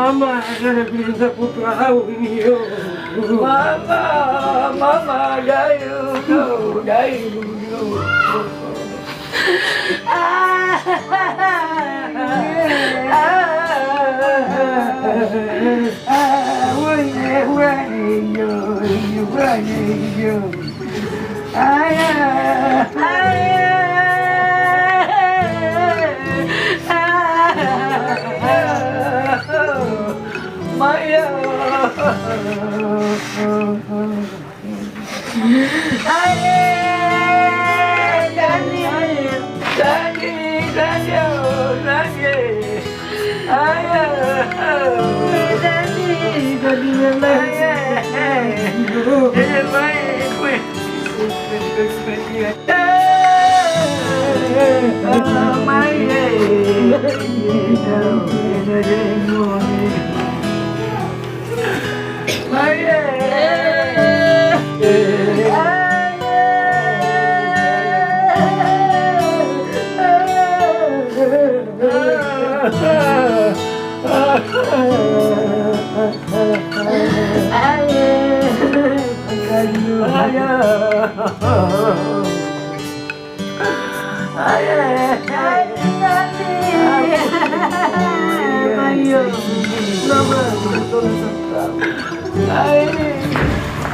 Mama ada bisa putra ini yo. Mama dayu yo.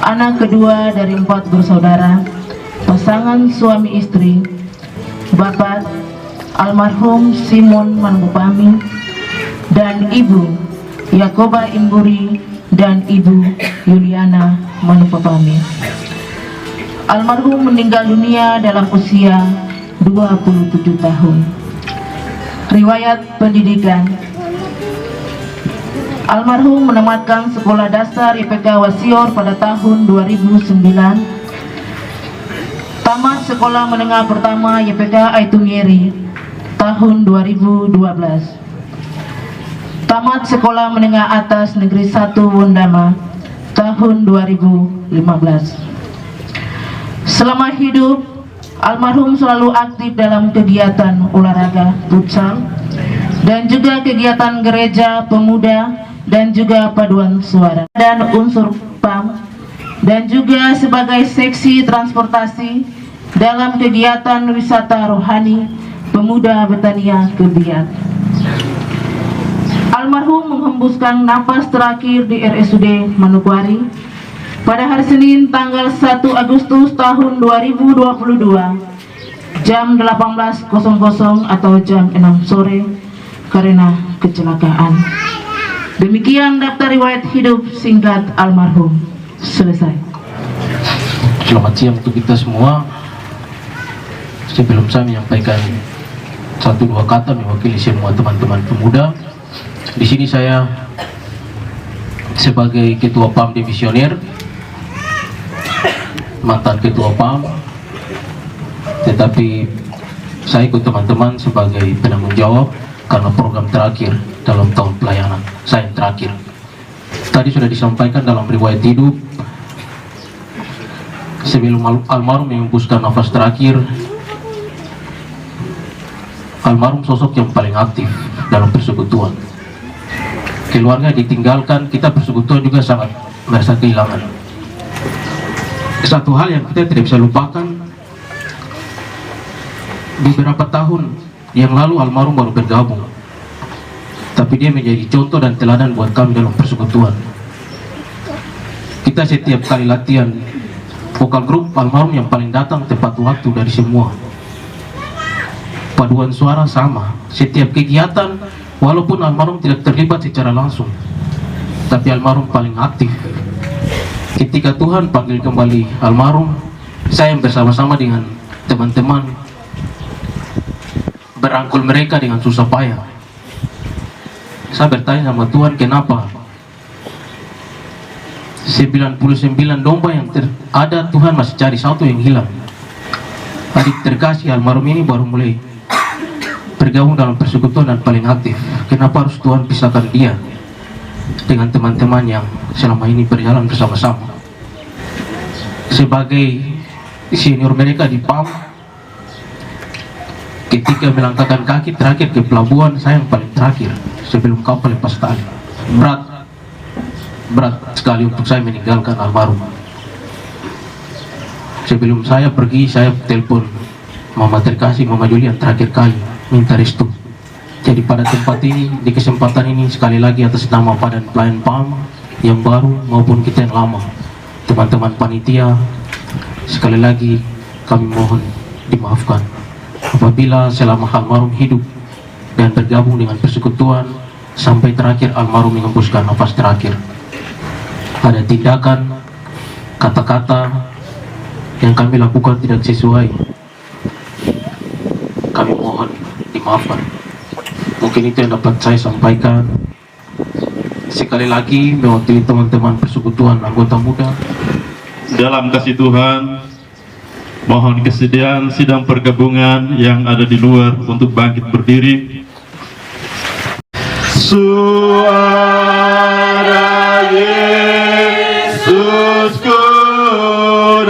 Anak kedua dari 4 bersaudara, pasangan suami istri, Bapak almarhum Simon Manbupami dan Ibu Yakoba Imburi dan Ibu Yuliana Manupapami. Almarhum meninggal dunia dalam usia 27 tahun. Riwayat pendidikan: almarhum menamatkan sekolah dasar IPK Wasior pada tahun 2009. Tamat sekolah menengah pertama YPK Aitumieri tahun 2012. Tamat sekolah menengah atas Negeri 1 Wondama tahun 2015. Selama hidup, almarhum selalu aktif dalam kegiatan olahraga futsal dan juga kegiatan gereja pemuda dan juga paduan suara dan unsur PAM, dan juga sebagai seksi transportasi dalam kegiatan wisata rohani pemuda Betania Kebiak. Almarhum menghembuskan napas terakhir di RSUD Manokwari pada hari Senin tanggal 1 Agustus tahun 2022 jam 18.00 atau jam 6 sore karena kecelakaan. Demikian daftar riwayat hidup singkat almarhum. Selesai. Selamat siang untuk kita semua. Sebelum saya menyampaikan 1-2 kata mewakili semua teman-teman pemuda, di sini saya sebagai Ketua PAM Divisioner, mantan Ketua PAM, tetapi saya ikut teman-teman sebagai penanggung jawab karena program terakhir dalam tahun pelayanan saya terakhir. Tadi sudah disampaikan dalam riwayat hidup, sebelum almarhum menghembuskan nafas terakhir, almarhum sosok yang paling aktif dalam persekutuan. Keluarga ditinggalkan, kita persekutuan juga sangat merasa kehilangan. Satu hal yang kita tidak bisa lupakan, beberapa tahun yang lalu almarhum baru bergabung, tapi dia menjadi contoh dan teladan buat kami dalam persekutuan. Kita setiap kali latihan vokal grup, almarhum yang paling datang tepat waktu dari semua. Paduan suara sama, setiap kegiatan walaupun almarhum tidak terlibat secara langsung, tapi almarhum paling aktif. Ketika Tuhan panggil kembali almarhum, saya bersama-sama dengan teman-teman berangkul mereka dengan susah payah. Saya bertanya sama Tuhan, kenapa 99 domba yang ada, Tuhan masih cari satu yang hilang. Adik terkasih almarhum ini baru mulai bergabung dalam persekutuan dan paling aktif. Kenapa harus Tuhan pisahkan dia dengan teman-teman yang selama ini berjalan bersama-sama? Sebagai senior mereka di PAM, ketika melangkahkan kaki terakhir ke pelabuhan, saya yang paling terakhir sebelum kapal lepas tali. berat sekali untuk saya meninggalkan almarhum. Sebelum saya pergi, saya telepon Mama Terkasih, Mama Julian terakhir kali minta restu. Jadi pada tempat ini, di kesempatan ini sekali lagi atas nama Badan Pelayan PAM yang baru maupun kita yang lama, teman-teman panitia, sekali lagi kami mohon dimaafkan apabila selama almarhum hidup dan bergabung dengan persekutuan sampai terakhir almarhum mengembuskan nafas terakhir, ada tindakan, kata-kata yang kami lakukan tidak sesuai, kami mohon dimaafkan. Mungkin itu yang dapat saya sampaikan. Sekali lagi mewakili teman-teman persekutuan anggota muda, dalam kasih Tuhan, mohon kesediaan sidang pergabungan yang ada di luar untuk bangkit berdiri. Suara Yesus ku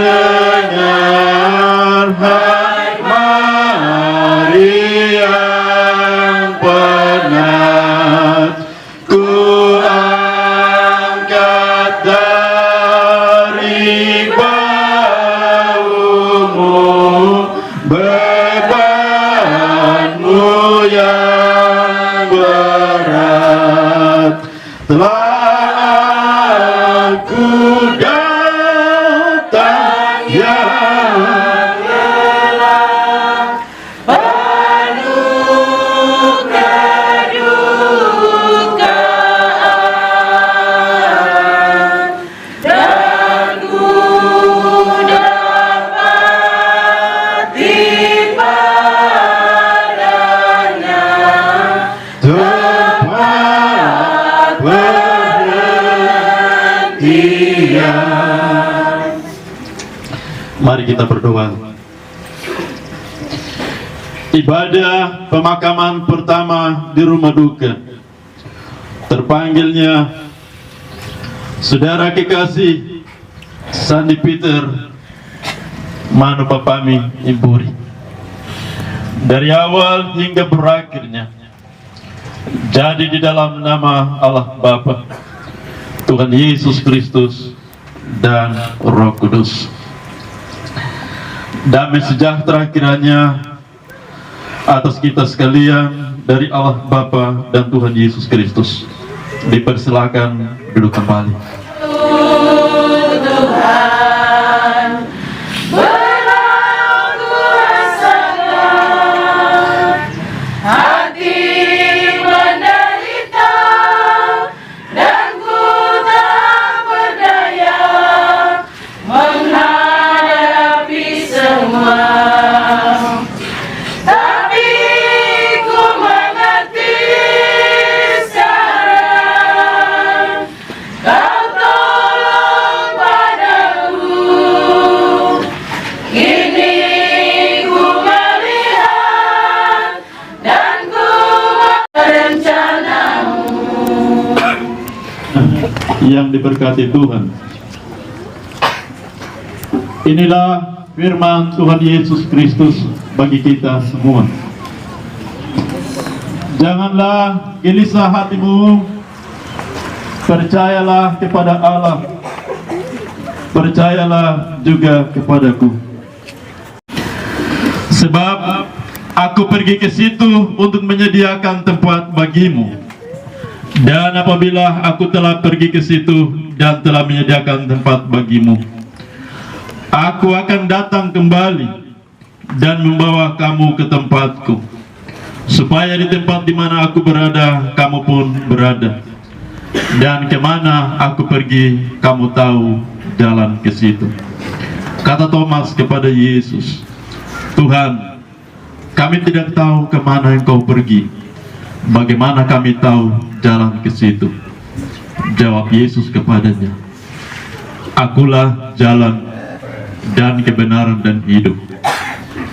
dengar, hai Maria yang penat, ku angkat dari baumu, bebanmu yang berat telah aku datang, ya Mari kita berdoa. Ibadah pemakaman pertama di rumah duka, terpanggilnya saudara kekasih Sandi Peter Manu Papami Imburi. Dari awal hingga berakhirnya, jadi di dalam nama Allah Bapa, Tuhan Yesus Kristus, dan Roh Kudus. Damai sejahtera kiranya atas kita sekalian dari Allah Bapa dan Tuhan Yesus Kristus. Dipersilakan duduk kembali. Yang diberkati Tuhan, inilah firman Tuhan Yesus Kristus bagi kita semua. Janganlah gelisah hatimu, percayalah kepada Allah, percayalah juga kepadaku. Sebab aku pergi ke situ untuk menyediakan tempat bagimu. Dan apabila aku telah pergi ke situ dan telah menyediakan tempat bagimu, aku akan datang kembali dan membawa kamu ke tempatku, supaya di tempat di mana aku berada, kamu pun berada. Dan kemana aku pergi, kamu tahu jalan ke situ. Kata Thomas kepada Yesus, Tuhan, kami tidak tahu kemana Engkau pergi. Bagaimana kami tahu jalan ke situ? Jawab Yesus kepadanya, Akulah jalan dan kebenaran dan hidup.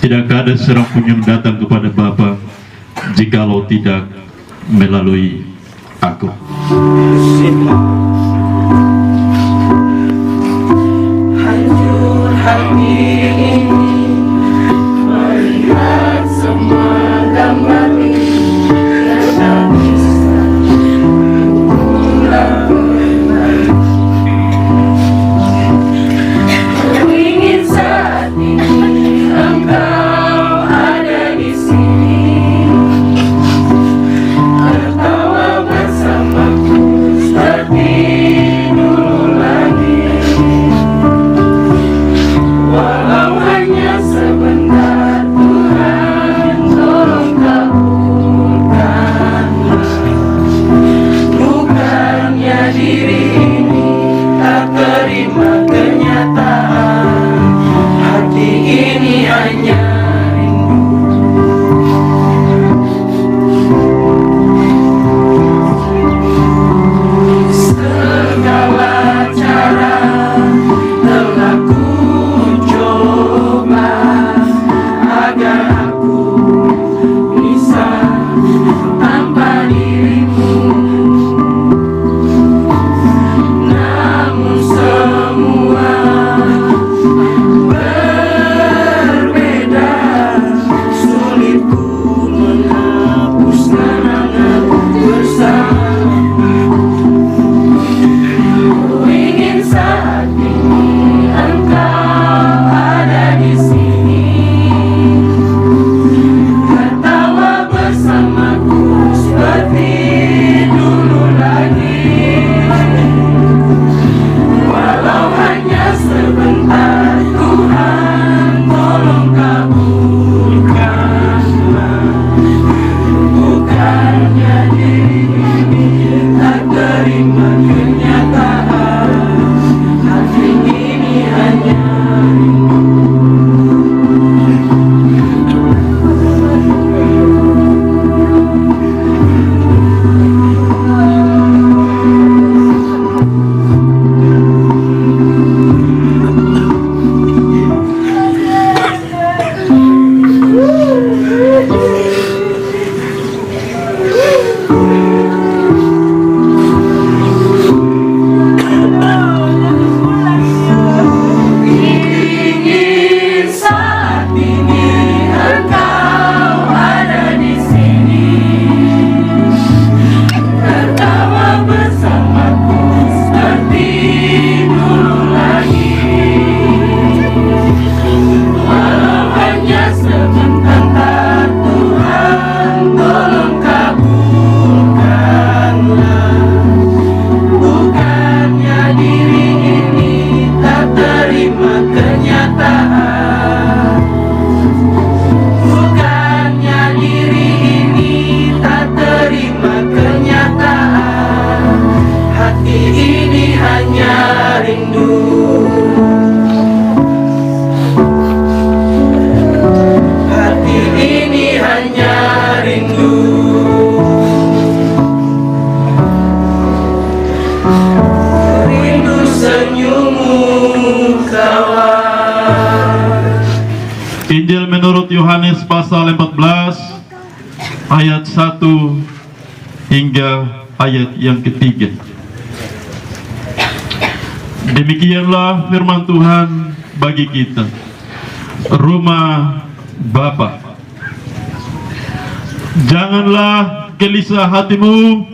Tidak ada seorang pun yang datang kepada Bapa jikalau tidak melalui aku. Hancur hati ini melihat semua gambar ini. seperti dulu lagi, walau hanya sebentar. Tuhan tolong kabulkanlah, bukannya diri ini tak terima kenyataan. Hati ini hanya ingin saat ini engkau ada di sini, tertawa bersamaku seperti dulu lagi, walau hanya sebentar. Tuhan tolong kabulkanlah, bukannya diri ini tak terima kenyataan, bukannya diri ini tak terima kenyataan. Hati ini hanya rindu, hati ini hanya rindu, rindu senyummu kawan. Injil menurut Yohanes pasal 14 ayat 1 hingga ayat yang ketiga. Demikianlah firman Tuhan bagi kita, rumah Bapa. Janganlah gelisah hatimu,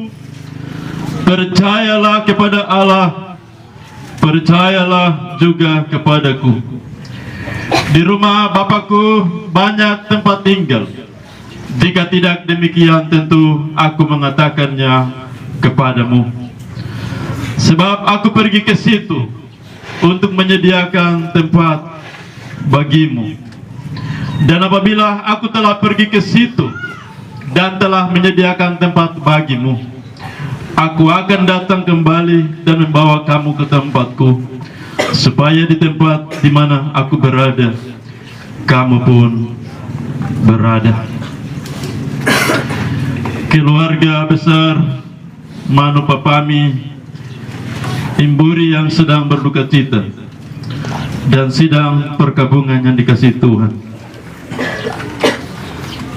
percayalah kepada Allah, percayalah juga kepadaku. Di rumah Bapakku banyak tempat tinggal. Jika tidak demikian, tentu aku mengatakannya kepadamu. Sebab aku pergi ke situ untuk menyediakan tempat bagimu. Dan apabila aku telah pergi ke situ dan telah menyediakan tempat bagimu, aku akan datang kembali dan membawa kamu ke tempatku, supaya di tempat di mana aku berada, kamu pun berada. Keluarga besar Manu Papami Imburi yang sedang berduka cita dan sidang perkabungan yang dikasihi Tuhan,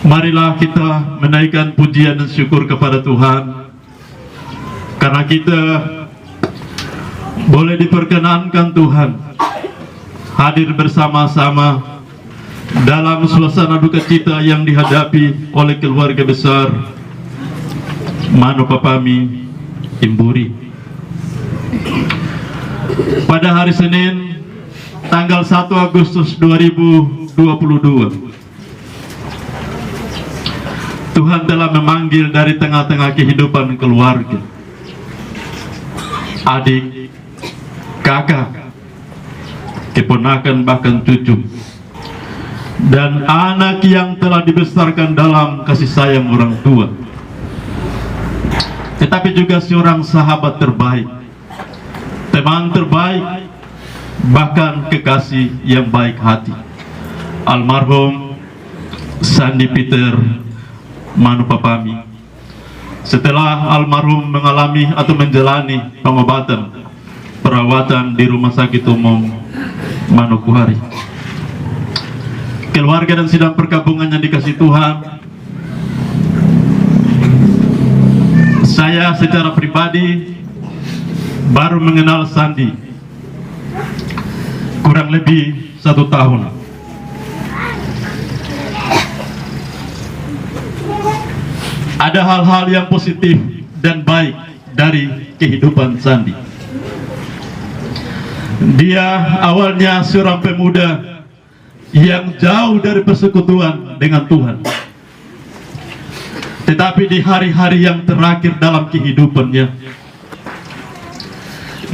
marilah kita menaikkan pujian dan syukur kepada Tuhan, karena kita boleh diperkenankan Tuhan hadir bersama-sama dalam suasana duka cita yang dihadapi oleh keluarga besar Manu Papami Imburi. Pada hari Senin tanggal 1 Agustus 2022, Tuhan telah memanggil dari tengah-tengah kehidupan keluarga, adik, kakak, keponakan, bahkan cucu, dan anak yang telah dibesarkan dalam kasih sayang orang tua, tetapi juga seorang sahabat terbaik, teman terbaik, bahkan kekasih yang baik hati, almarhum Sandi Peter Manu Papami. Setelah almarhum mengalami atau menjalani pengobatan perawatan di Rumah Sakit Umum Manokwari, keluarga dan sidang perkabungan yang dikasihi Tuhan, saya secara pribadi baru mengenal Sandi kurang lebih 1 tahun. Ada hal-hal yang positif dan baik dari kehidupan Sandi. Dia awalnya seorang pemuda yang jauh dari persekutuan dengan Tuhan. Tetapi di hari-hari yang terakhir dalam kehidupannya,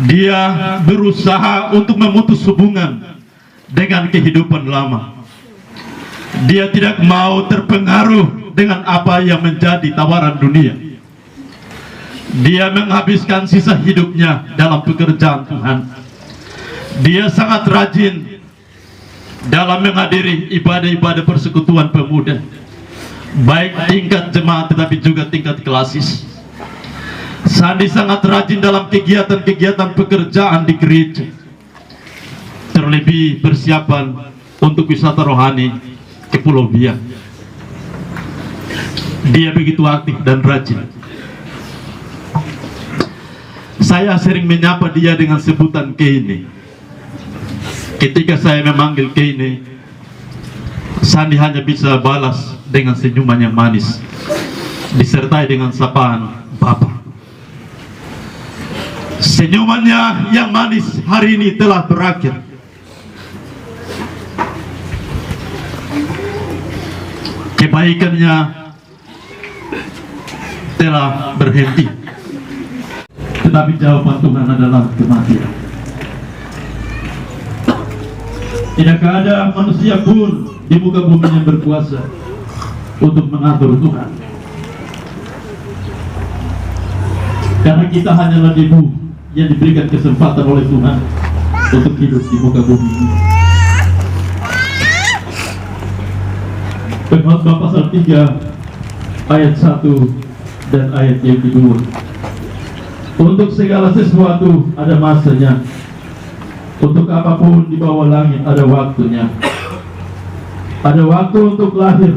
dia berusaha untuk memutus hubungan dengan kehidupan lama. Dia tidak mau terpengaruh dengan apa yang menjadi tawaran dunia. Dia menghabiskan sisa hidupnya dalam pekerjaan Tuhan. Dia sangat rajin dalam menghadiri ibadah-ibadah persekutuan pemuda, baik tingkat jemaat tetapi juga tingkat klasis. Sandi sangat rajin dalam kegiatan-kegiatan pekerjaan di gereja, terlebih persiapan untuk wisata rohani ke Pulau Biak. Dia begitu aktif dan rajin. Saya sering menyapa dia dengan sebutan Keine. Ketika saya memanggil Keine, Sandi hanya bisa balas dengan senyuman yang manis, disertai dengan sapaan Bapak. Senyumannya yang manis hari ini telah berakhir. Kebaikannya telah berhenti. Tetapi jawaban Tuhan adalah kematian. Tidakkah ada manusia pun di muka bumi yang berkuasa untuk mengatur Tuhan? Karena kita hanyalah debu yang diberikan kesempatan oleh Tuhan untuk hidup di muka bumi ini. Pengkhotbah pasal 3 ayat 1 dan ayat yang kedua. Untuk segala sesuatu ada masanya, untuk apapun di bawah langit ada waktunya. Ada waktu untuk lahir,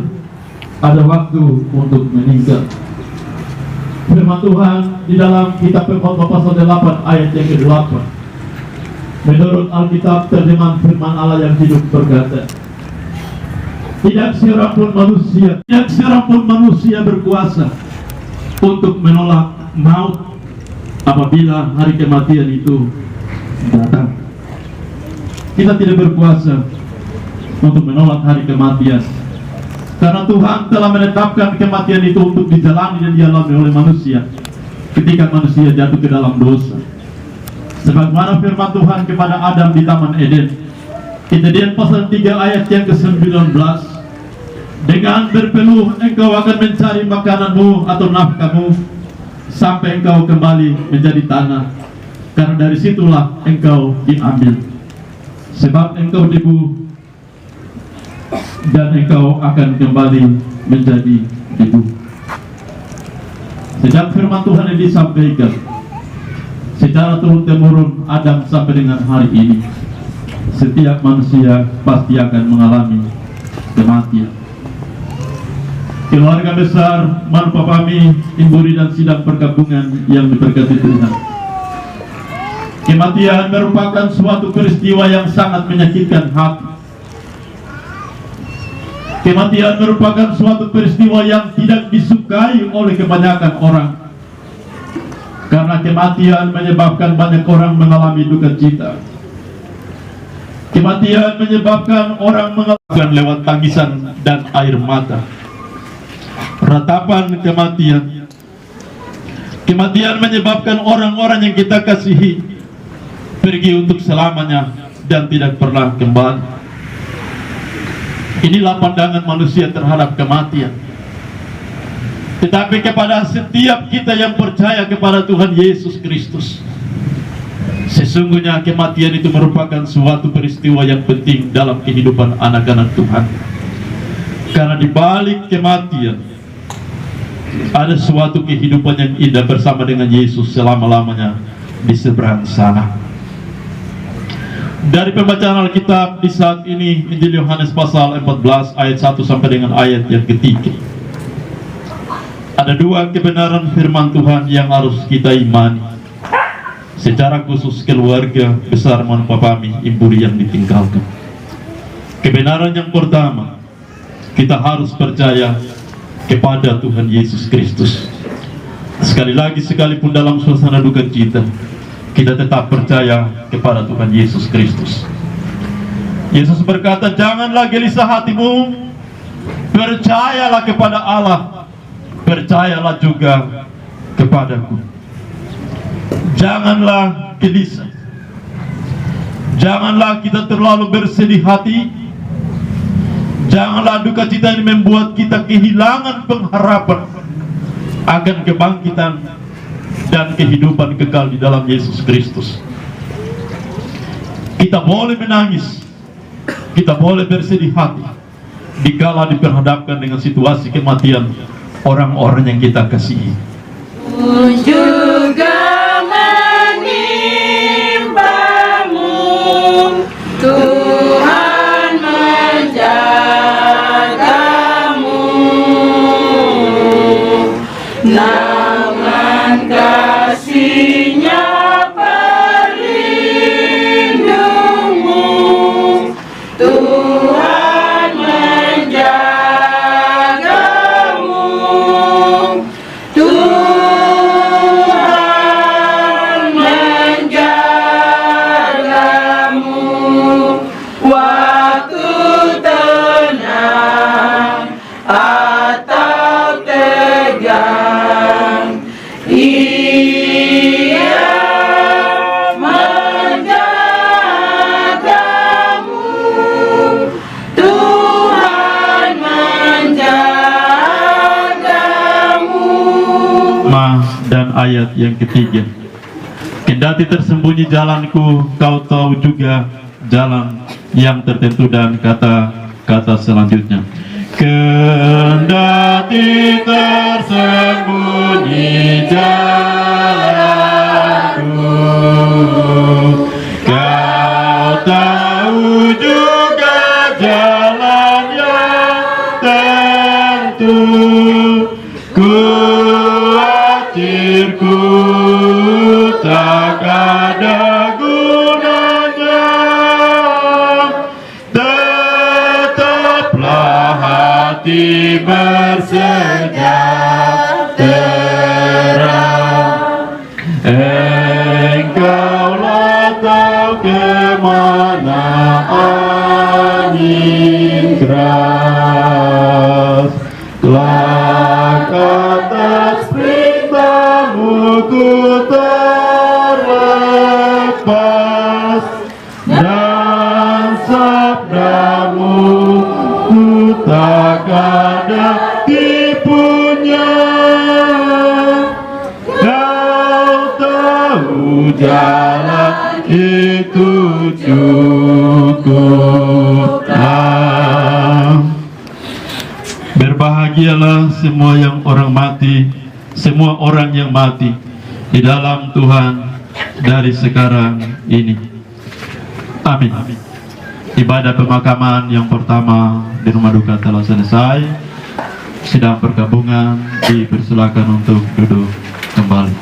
ada waktu untuk meninggal. Firman Tuhan di dalam kitab Pengkhotbah pasal 8 ayat yang ke-8. Menurut Alkitab terjemahan firman Allah yang hidup berkata, tidak seorang pun manusia berkuasa untuk menolak maut apabila hari kematian itu datang. Kita tidak berkuasa untuk menolak hari kematian, karena Tuhan telah menetapkan kematian itu untuk dijalani dan dialami oleh manusia ketika manusia jatuh ke dalam dosa. Sebagaimana firman Tuhan kepada Adam di Taman Eden, Kejadian pasal 3 ayat yang ke-19, dengan berpeluh engkau akan mencari makananmu atau nafkahmu sampai engkau kembali menjadi tanah, karena dari situlah engkau diambil. Sebab engkau debu dan engkau akan kembali menjadi debu. Sejak firman Tuhan ini disampaikan secara turun-temurun Adam sampai dengan hari ini, setiap manusia pasti akan mengalami kematian. Keluarga besar Manupapami, Imburi dan Sidang Perkabungan yang diberkati Tuhan, kematian merupakan suatu peristiwa yang sangat menyakitkan hati. Kematian merupakan suatu peristiwa yang tidak disukai oleh kebanyakan orang, karena kematian menyebabkan banyak orang mengalami duka cita. Kematian menyebabkan orang mengalami lewat tangisan dan air mata. Ratapan kematian. Kematian menyebabkan orang-orang yang kita kasihi pergi untuk selamanya dan tidak pernah kembali. Inilah pandangan manusia terhadap kematian. Tetapi kepada setiap kita yang percaya kepada Tuhan Yesus Kristus, sesungguhnya kematian itu merupakan suatu peristiwa yang penting dalam kehidupan anak-anak Tuhan. Karena di balik kematian ada suatu kehidupan yang indah bersama dengan Yesus selama-lamanya di seberang sana. Dari pembacaan Alkitab di saat ini, Injil Yohanes pasal 14 ayat 1 sampai dengan ayat yang ketiga. Ada dua kebenaran firman Tuhan yang harus kita imani, secara khusus keluarga besar Manupapami Imburi yang ditinggalkan. Kebenaran yang pertama, kita harus percaya kepada Tuhan Yesus Kristus. Sekali lagi, sekalipun dalam suasana duka cita, kita tetap percaya kepada Tuhan Yesus Kristus. Yesus berkata, janganlah gelisah hatimu, percayalah kepada Allah, percayalah juga kepadaku. Janganlah gelisah, janganlah kita terlalu bersedih hati, janganlah duka cita ini membuat kita kehilangan pengharapan akan kebangkitan dan kehidupan kekal di dalam Yesus Kristus. Kita boleh menangis, kita boleh bersedih hati dikala diperhadapkan dengan situasi kematian orang-orang yang kita kasihi. Juga menimpamu, Tuhan menjagamu, naungan kasih-Nya pelindungmu, Tuhan menjagamu, Tuhan menjagamu, waktu tenang atau tegang, Ia menjagamu, Tuhan menjagamu. Dan ayat yang ketiga, kendati tersembunyi jalanku, kau tahu juga jalan yang tertentu. Dan kata-kata selanjutnya, kendati tersembunyi jalanku, kau tahu juga jalan yang tentu. Khawatirku tak ada gunanya, tetaplah hati bersejahtera. Engkaulah tahu kemana angin keras, kelak atas perintahmu ku terlepas, dan sabdamu ku tak ada tipunya. Kau tahu jalan itu cukuplah. Berbahagialah semua orang yang mati di dalam Tuhan dari sekarang ini. Amin. Ibadah pemakaman yang pertama di rumah duka telah selesai. Sidang perkabungan dipersilakan untuk duduk kembali.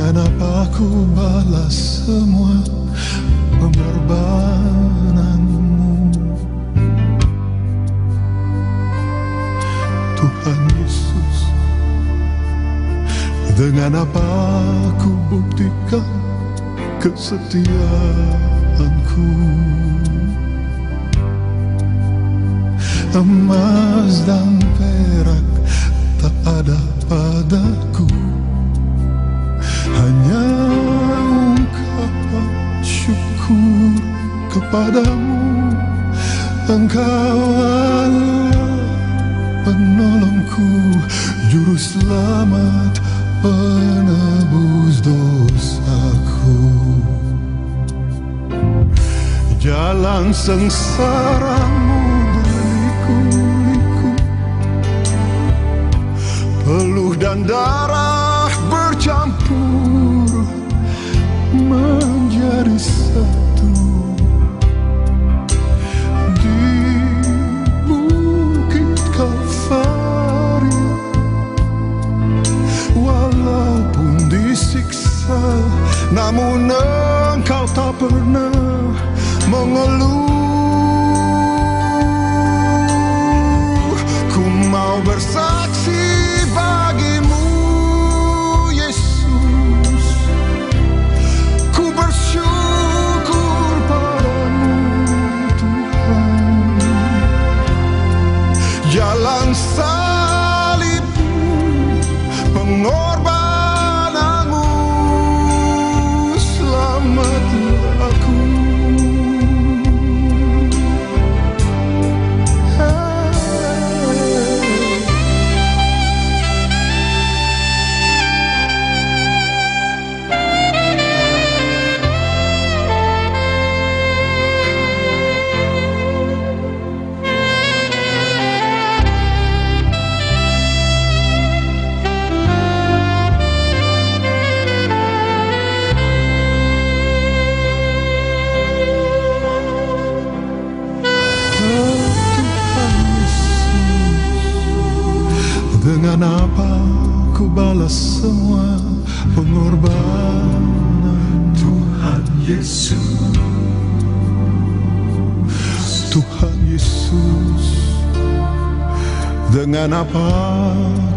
Dengan apa ku balas semua pengorbananmu, Tuhan Yesus? Dengan apa ku buktikan kesetiaanku? Emas dan perak tak ada padaku, hanya ungkapan syukur kepadamu. Engkau Allah penolongku, juru selamat, penebus dosaku. Jalan sengsaramu berliku-liku, peluh dan darah bercampur menjadi satu. Di bukit Kalvari, walaupun disiksa, namun engkau tak pernah mengeluh. Ku mau bersaksi bagimu, Yesus. Ku bersyukur padamu, Tuhan. Jalan salibmu, pengorbananmu, selamatlah aku. Dengan apa ku balas semua pengorbanan, Tuhan Yesus? Tuhan Yesus, dengan apa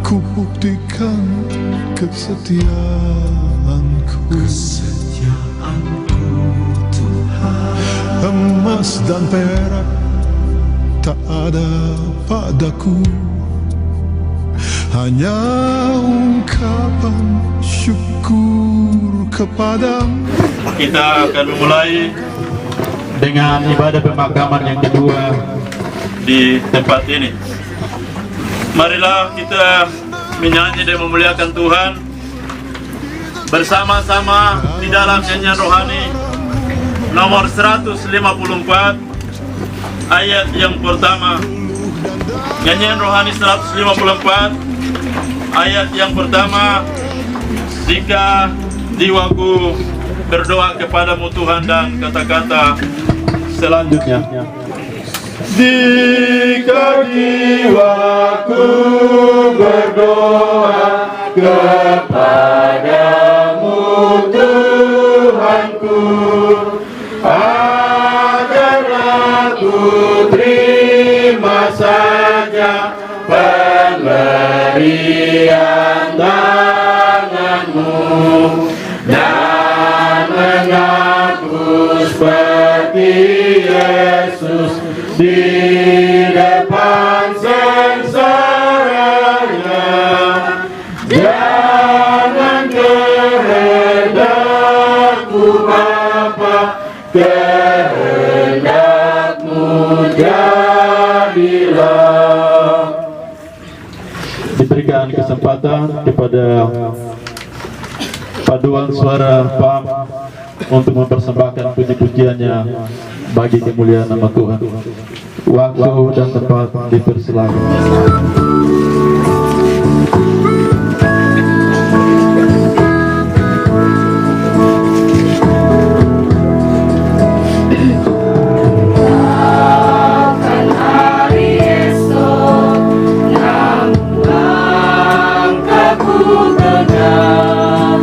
ku buktikan kesetiaanku? Kesetiaanku, Tuhan. Emas dan perak tak ada padaku, hanya ungkapan syukur kepadamu. Kita akan memulai dengan ibadah pemakaman yang kedua di tempat ini. Marilah kita menyanyi dan memuliakan Tuhan bersama-sama di dalam nyanyian rohani nomor 154 ayat yang pertama. Nyanyian rohani 154 ayat yang pertama. Jika jiwaku berdoa kepadamu Tuhan, dan kata-kata selanjutnya. Jika jiwaku berdoa kepadamu Tuhanku, agar aku terima saja pemberian tanganmu dan mengaku seperti Yesus di depan sengsaranya. Jangan kehendakku Bapa, kehendakmu jadilah. Diberikan kesempatan kepada paduan suara PAM untuk mempersembahkan puji-pujiannya bagi kemuliaan nama Tuhan. Waktu dan tempat dipersilakan. Langkahku tegak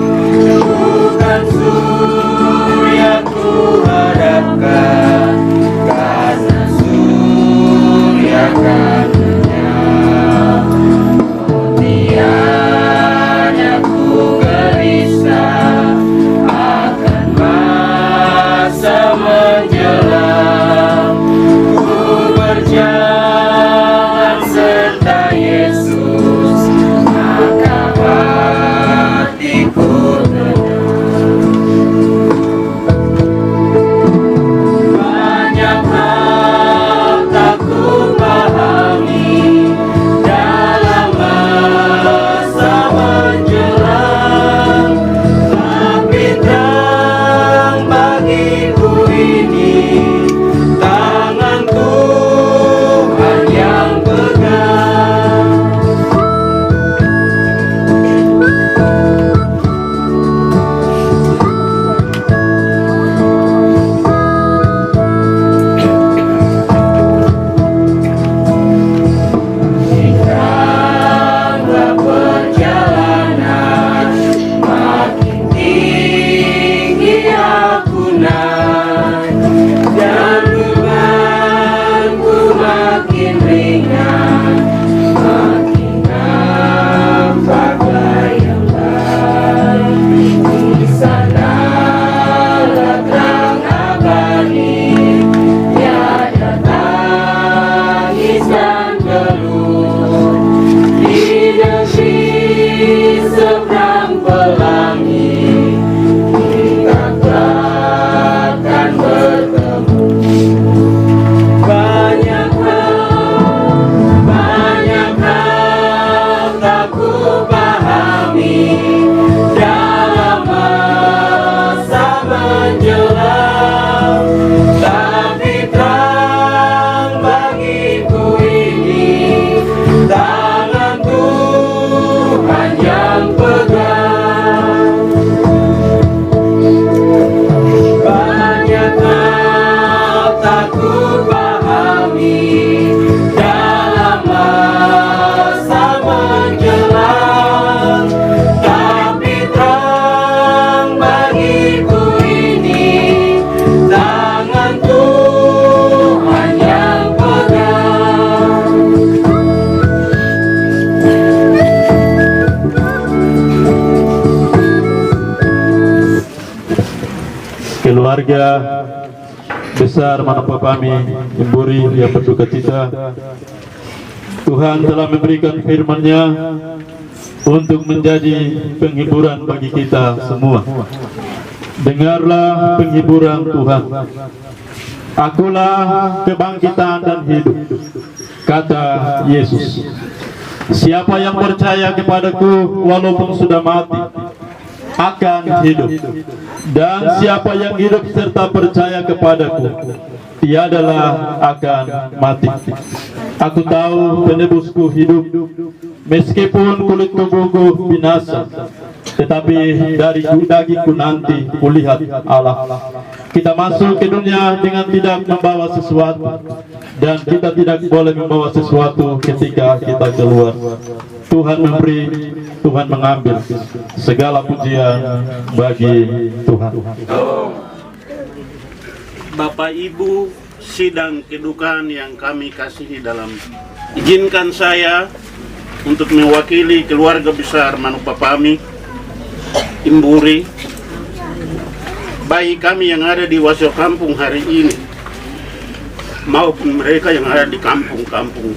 keluarga besar Manopo kami Imburi yang berduka cita. Tuhan telah memberikan firman-Nya untuk menjadi penghiburan bagi kita semua. Dengarlah penghiburan Tuhan. Akulah kebangkitan dan hidup, kata Yesus. Siapa yang percaya kepadaku walaupun sudah mati akan hidup, dan siapa yang hidup serta percaya kepadaku tiadalah akan mati. Aku tahu penebusku hidup, meskipun kulit tubuhku binasa, tetapi dari dagingku nanti kulihat Allah. Kita masuk ke dunia dengan tidak membawa sesuatu, dan kita tidak boleh membawa sesuatu ketika kita keluar. Tuhan memberi, Tuhan mengambil. Segala pujian bagi Tuhan. Bapak Ibu sidang kedukaan yang kami kasihi dalam, izinkan saya untuk mewakili keluarga besar Manopo Pami Imburi, baik kami yang ada di Wasio Kampung hari ini maupun mereka yang ada di kampung-kampung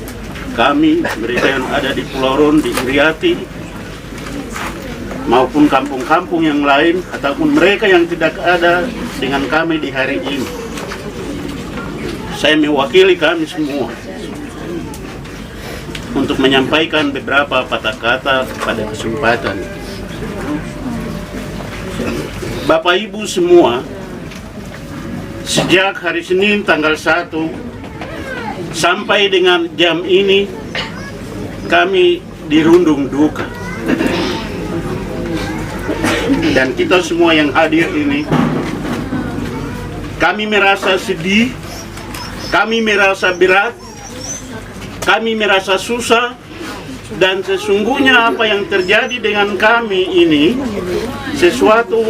kami, mereka yang ada di Pulau Ron, di Iriati, maupun kampung-kampung yang lain, ataupun mereka yang tidak ada dengan kami di hari ini. Saya mewakili kami semua untuk menyampaikan beberapa patah kata pada kesempatan. Bapak Ibu semua, sejak hari Senin tanggal 1 sampai dengan jam ini kami dirundung duka. Dan kita semua yang hadir ini, kami merasa sedih, kami merasa berat, kami merasa susah, dan sesungguhnya apa yang terjadi dengan kami ini sesuatu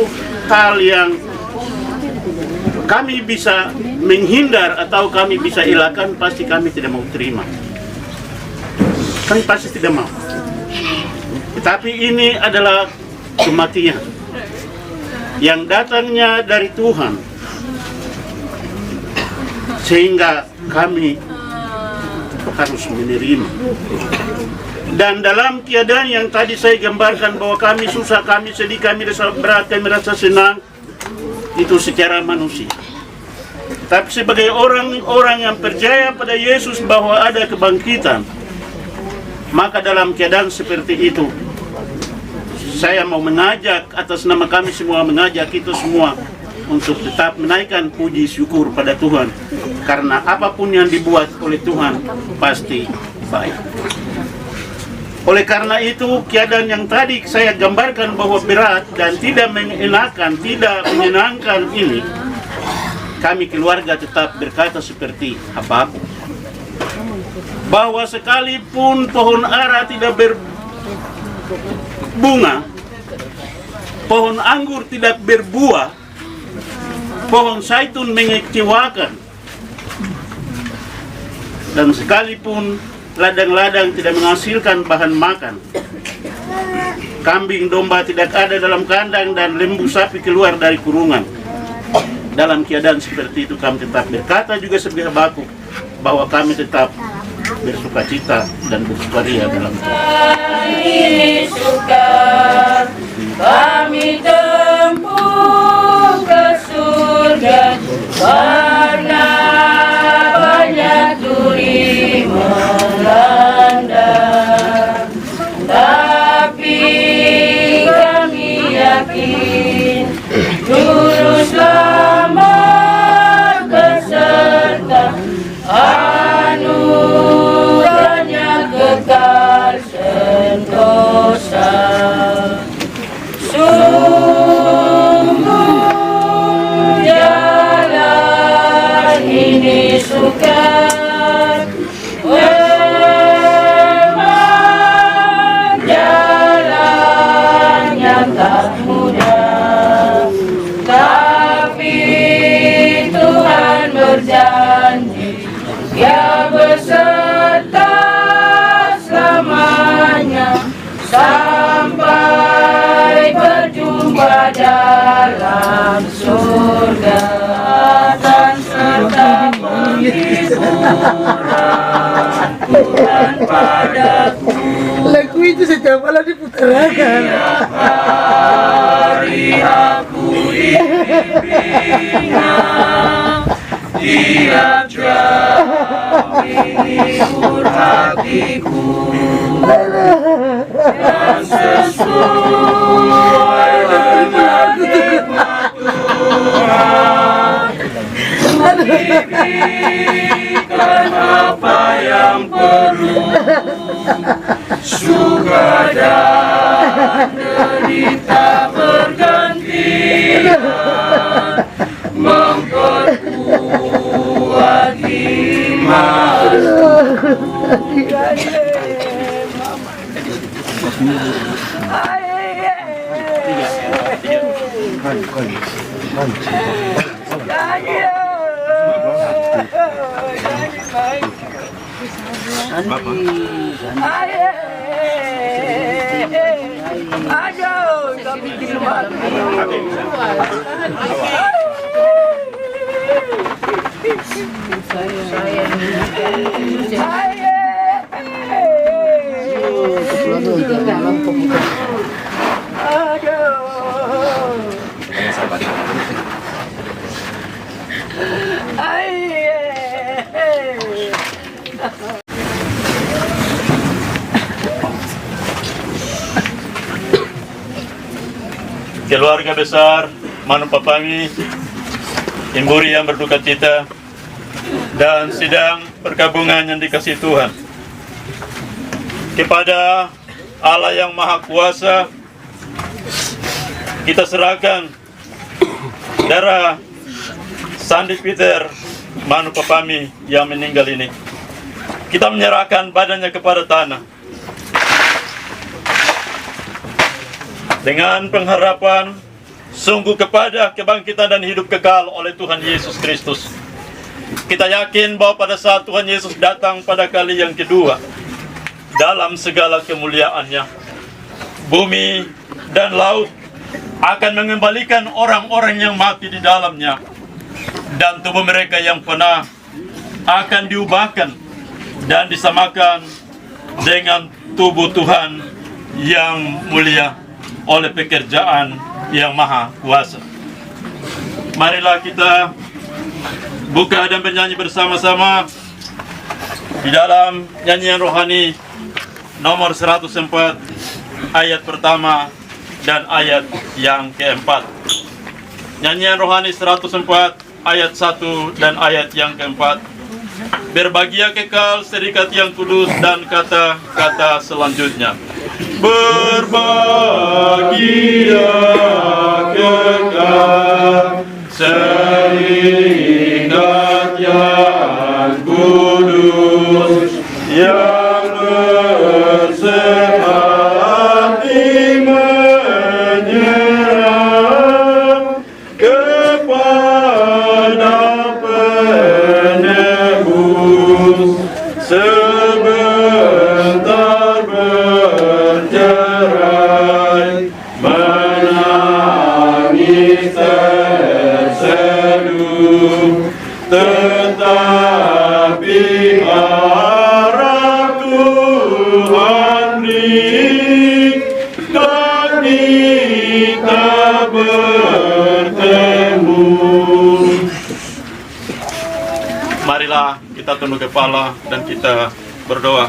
hal yang kami bisa menghindar atau kami bisa elakkan, pasti kami tidak mau terima. Kami pasti tidak mau. Tetapi ini adalah kematian yang datangnya dari Tuhan, sehingga kami harus menerima. Dan dalam keadaan yang tadi saya gambarkan bahwa kami susah, kami sedih, kami rasa berat, kami rasa senang, itu secara manusia. Tapi sebagai orang-orang yang percaya pada Yesus bahwa ada kebangkitan, maka dalam keadaan seperti itu, saya mau mengajak atas nama kami semua, mengajak kita semua untuk tetap menaikkan puji syukur pada Tuhan, karena apapun yang dibuat oleh Tuhan pasti baik. Oleh karena itu, keadaan yang tadi saya gambarkan bahwa berat dan tidak mengenakan, tidak menyenangkan ini, kami keluarga tetap berkata seperti Habakuk, bahwa sekalipun pohon ara tidak berbunga, pohon anggur tidak berbuah, pohon zaitun mengecewakan, dan sekalipun ladang-ladang tidak menghasilkan bahan makan, kambing domba tidak ada dalam kandang, dan lembu sapi keluar dari kurungan, dalam keadaan seperti itu kami tetap berkata juga sebagai Habakuk bahwa kami tetap bersukacita dan bersukaria dalam Tuhan. Ini suka kami tempuh ke surga, karena banyak duri melanda, tapi kami yakin Juru Selamat beserta anugerahnya kekal sentosa. Sungguh jalan ini sukar, memang jalannya tak mudah, tapi Tuhan berjanji Dia beserta selamanya sampai berjumpa dalam surga. Tuhan padaku. Lagu itu setiap malam diputarakan. Tiap hari aku dibimbingnya, tiap jam menghibur hatiku, dan sesuai dengan hikmat Tuhan, diberikan apa yang perlu, suka dan derita bergantian, memperkuat imanku. Keluarga besar Manu Papami, Imburi yang berduka cita, dan sidang perkabungan yang dikasihi Tuhan. Kepada Allah yang Maha Kuasa, kita serahkan darah Sandi Peter Manu Papami yang meninggal ini. Kita menyerahkan badannya kepada tanah dengan pengharapan sungguh kepada kebangkitan dan hidup kekal oleh Tuhan Yesus Kristus. Kita yakin bahwa pada saat Tuhan Yesus datang pada kali yang kedua, dalam segala kemuliaannya, bumi dan laut akan mengembalikan orang-orang yang mati di dalamnya, dan tubuh mereka yang fana akan diubahkan dan disamakan dengan tubuh Tuhan yang mulia oleh pekerjaan yang Maha Kuasa. Marilah kita buka dan bernyanyi bersama-sama di dalam nyanyian rohani nomor 104 ayat pertama dan ayat yang keempat. Nyanyian rohani 104 ayat 1 dan ayat yang keempat. Berbahagia kekal serikat yang kudus, dan kata-kata selanjutnya. Berbahagia kekal serikat yang kudus, yang bersehati menyerah kepada penebus, sebentar bercerai, menangis terseduh, tetapi harap Tuhan berikan kita bertemu. Marilah kita tunduk kepala dan kita berdoa.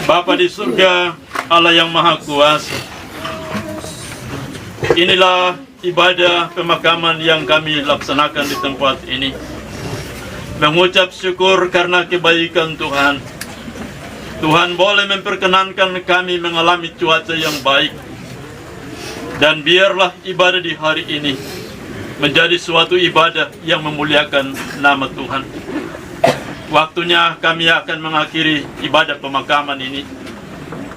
Bapa di surga, Allah yang Maha Kuasa, inilah ibadah pemakaman yang kami laksanakan di tempat ini. Mengucap syukur karena kebaikan Tuhan. Tuhan boleh memperkenankan kami mengalami cuaca yang baik. Dan biarlah ibadah di hari ini menjadi suatu ibadah yang memuliakan nama Tuhan. Waktunya kami akan mengakhiri ibadah pemakaman ini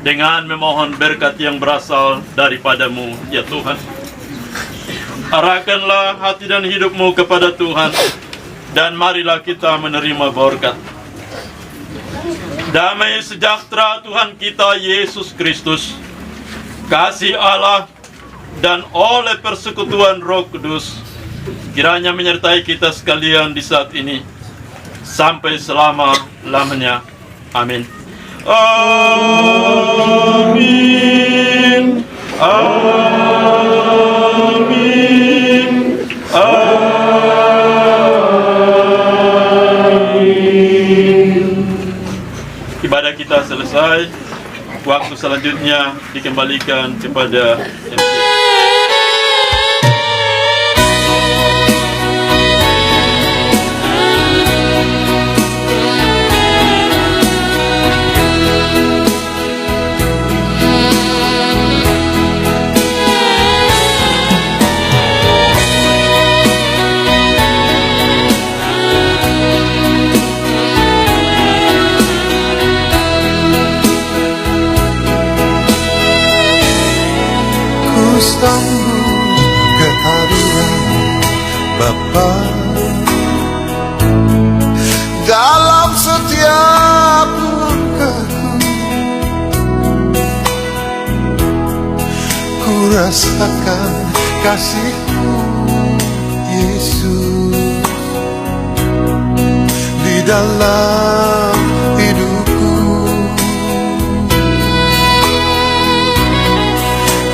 dengan memohon berkat yang berasal daripadamu, ya Tuhan. Arahkanlah hati dan hidupmu kepada Tuhan, dan marilah kita menerima berkat. Damai sejahtera Tuhan kita Yesus Kristus, kasih Allah, dan oleh persekutuan Roh Kudus, kiranya menyertai kita sekalian di saat ini, sampai selama-lamanya. Amin. Amin. Amin. Amin. Ibadah kita selesai. Waktu selanjutnya dikembalikan kepada MC. Sambut kehadiran Bapa dalam setiap langkahku. Ku rasakan kasih-Mu, Yesus, di dalam hidupku.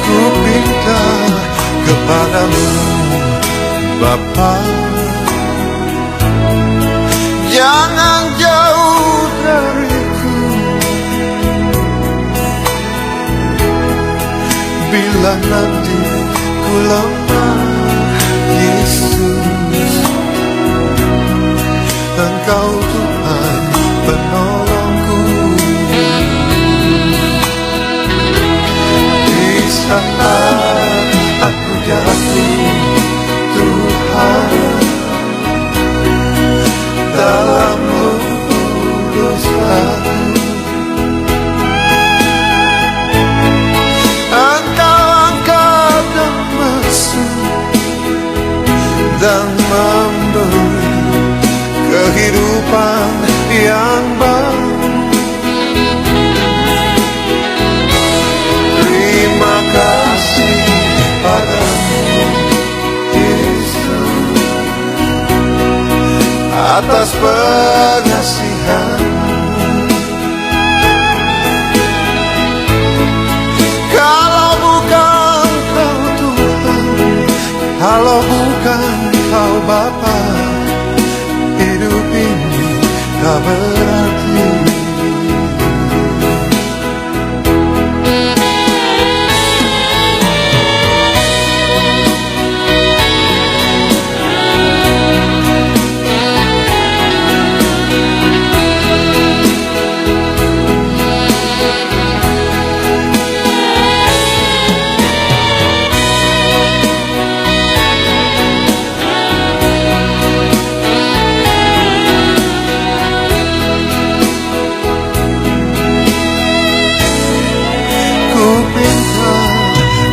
Ku minta kepadamu, Bapa, jangan jauh dariku. Bila nanti ku lemah, Yesus, Engkau Tuhan penolongku. Di saat aku jatuh, Tuhan, dalam dosaku, Engkau angkat dan masuk dan memberi kehidupan yang baru. Terima kasih padamu, Yesus, atas pengasihan-Mu. Kalau bukan Kau Tuhan, kalau bukan Kau Bapa, hidup ini tak berarti.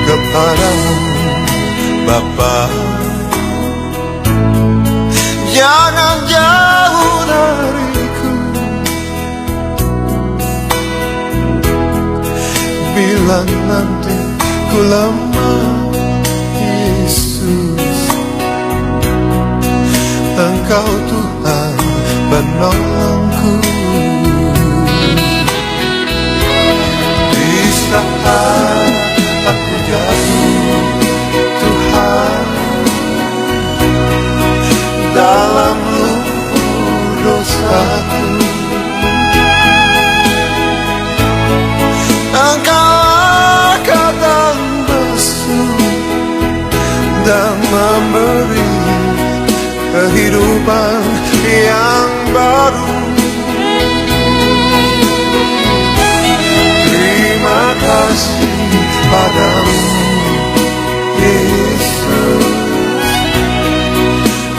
Kepadamu, Bapa, jangan jauh dariku. Bila nanti ku lemah, Yesus, Engkau Tuhan penolongku. Di saat aku jatuh, Tuhan, dalam lumpur dosaku, Engkau angkat dan basuh dan memberi kehidupan yang baru. Terima kasih padamu, Yesus,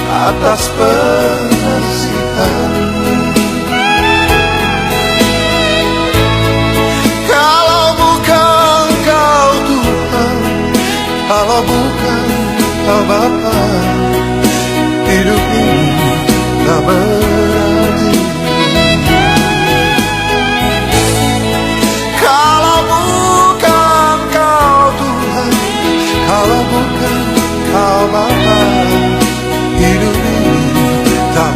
atas pengasihan-Mu. Kalau bukan Kau Tuhan, kalau bukan Kau Bapa, hidup ini tak berarti. Kalau bukan Kau Tuhan, kalau bukan Kau Bapa, hidup ini tak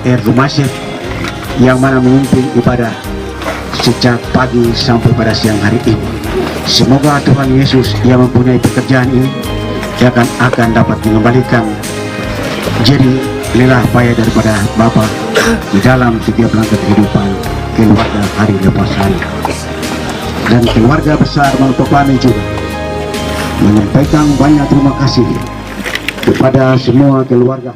Rumah yang mana memimpin ibadah sejak pagi sampai pada siang hari ini. Semoga Tuhan Yesus yang mempunyai pekerjaan ini akan dapat mengembalikan jadi lelah payah daripada Bapa di dalam setiap langkah kehidupan keluarga hari lepas hari. Dan keluarga besar Mangtopani juga menyampaikan banyak terima kasih kepada semua keluarga